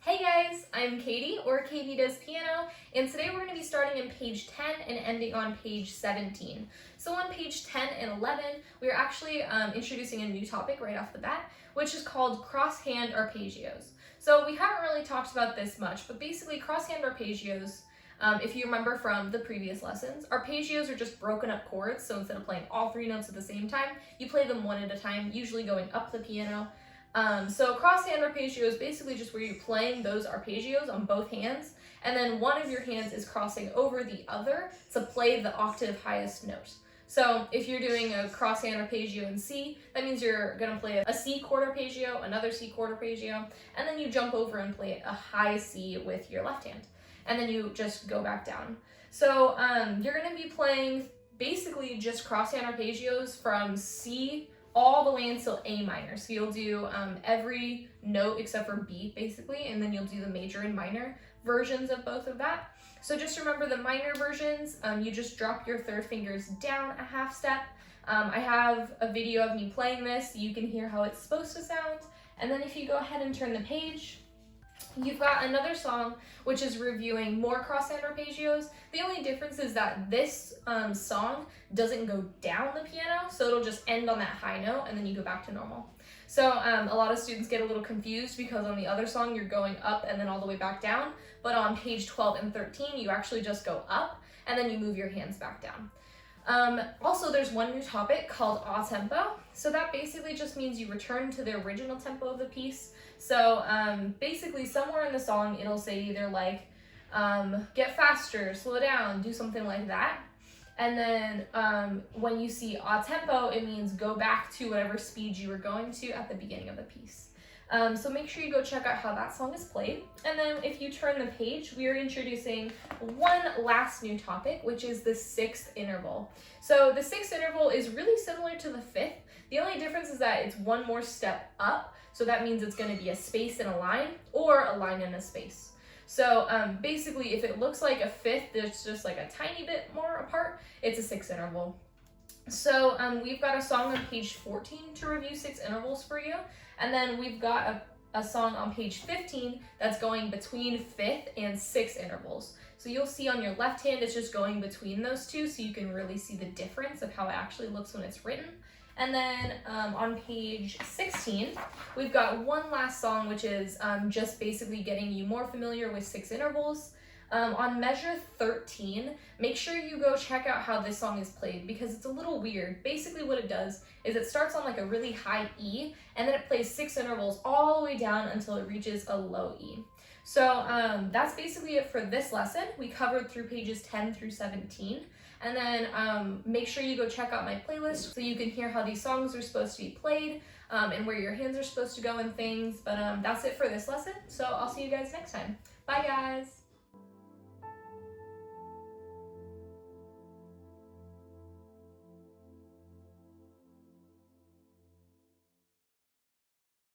Hey guys, I'm Katie, or Katie Does Piano, and today we're going to be starting in page 10 and ending on page 17. So on page 10 and 11, we're actually introducing a new topic right off the bat, which is called crosshand arpeggios. So we haven't really talked about this much, but basically crosshand arpeggios, if you remember from the previous lessons, arpeggios are just broken up chords, so instead of playing all three notes at the same time, you play them one at a time, usually going up the piano. So crosshand arpeggio is basically just where you're playing those arpeggios on both hands, and then one of your hands is crossing over the other to play the octave highest note. So if you're doing a crosshand arpeggio in C, that means you're going to play a C chord arpeggio, another C chord arpeggio, and then you jump over and play a high C with your left hand, and then you just go back down. So you're going to be playing basically just crosshand arpeggios from C all the way until A minor. So you'll do every note except for B basically, and then you'll do the major and minor versions of both of that. So just remember the minor versions, you just drop your third fingers down a half step. I have a video of me playing this so you can hear how it's supposed to sound. And then if you go ahead and turn the page, you've got another song which is reviewing more crosshand arpeggios. The only difference is that this song doesn't go down the piano, so it'll just end on that high note and then you go back to normal. So a lot of students get a little confused because on the other song you're going up and then all the way back down, but on page 12 and 13 you actually just go up and then you move your hands back down. Also, there's one new topic called a tempo. So that basically just means you return to the original tempo of the piece. So basically somewhere in the song it'll say either like get faster, slow down, do something like that. And then when you see a tempo, it means go back to whatever speed you were going to at the beginning of the piece. So make sure you go check out how that song is played. And then if you turn the page, we are introducing one last new topic, which is the sixth interval. So the sixth interval is really similar to the fifth. The only difference is that it's one more step up. So that means it's going to be a space and a line, or a line and a space. So basically, if it looks like a fifth, it's just like a tiny bit more apart, it's a sixth interval. So we've got a song on page 14 to review six intervals for you. And then we've got a song on page 15 that's going between fifth and sixth intervals. So you'll see on your left hand, it's just going between those two, so you can really see the difference of how it actually looks when it's written. And then on page 16, we've got one last song, which is just basically getting you more familiar with six intervals. On measure 13, make sure you go check out how this song is played because it's a little weird. Basically what it does is it starts on like a really high E and then it plays six intervals all the way down until it reaches a low E. So that's basically it for this lesson. We covered through pages 10 through 17. And then make sure you go check out my playlist so you can hear how these songs are supposed to be played and where your hands are supposed to go and things. But that's it for this lesson. So I'll see you guys next time. Bye guys.